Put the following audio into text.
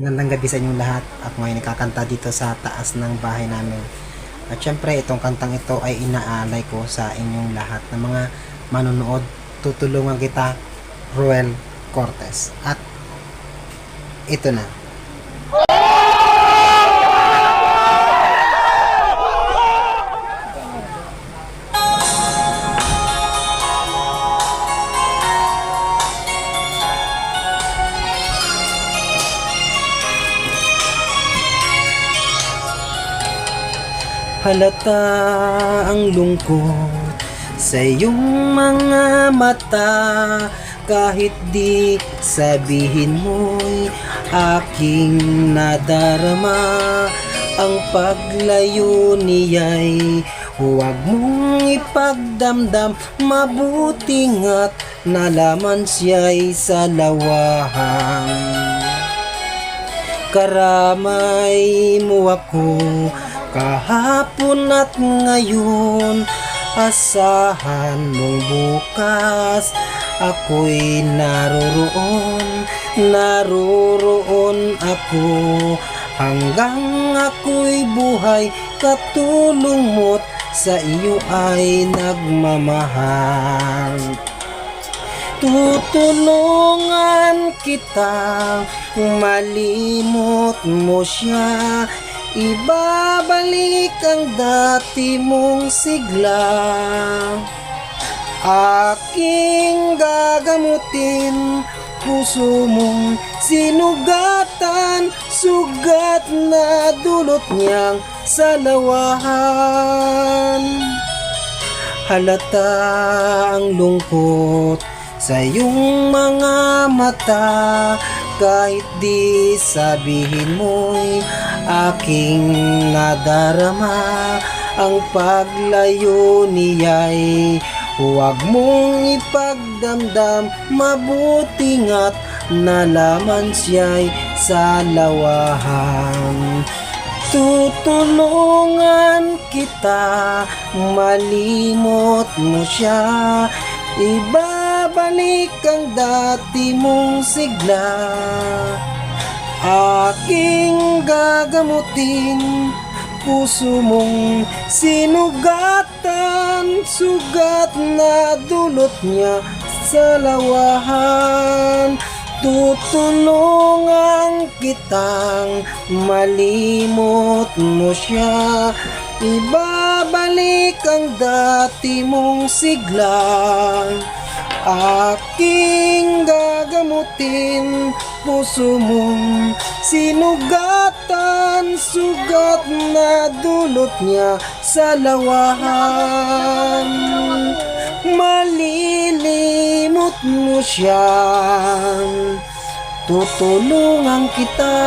Magandang gabi sa inyong lahat. Ako ngayon nakakanta dito sa taas ng bahay namin. At syempre itong kantang ito ay inaalay ko sa inyong lahat na mga manonood. Tutulungan kita, Ruel Cortez. At ito na. Halata ang lungkot sa iyong mga mata, kahit di sabihin mo'y aking nadarama. Ang paglayo niya'y huwag mong ipagdamdam, mabuti nga't nalaman siya'y sa lawahan. Karamay mo ako kahapon at ngayon, asahan mong bukas ako'y naroon ako hanggang ako'y buhay, katulong mo't sa iyo ay nagmamahal. Tutulungan kitang malimot mo siya, ibabalik ang dati mong sigla. Aking gagamutin puso mong sinugatan, sugat na dulot niyang salawahan. Halata ang lungkot sa iyong mga mata, kahit di sabihin mo'y aking nadarama. Ang paglayo niya'y huwag mong ipagdamdam, mabuti nga't nalaman siya'y sa lawahan. Tutulungan kita, malimot mo siya, ibabalik ang dati mong sigla. Aking gagamutin puso mong sinugatan, sugat na dulot niya sa lawahan. Tutulungan kitang malimot mo siya, ibabalik ang dati mong sigla. Aking gagamutin puso mong sinugatan, sugat na dulot niya sa lawahan. Malilimot mo siya, tutulungan kita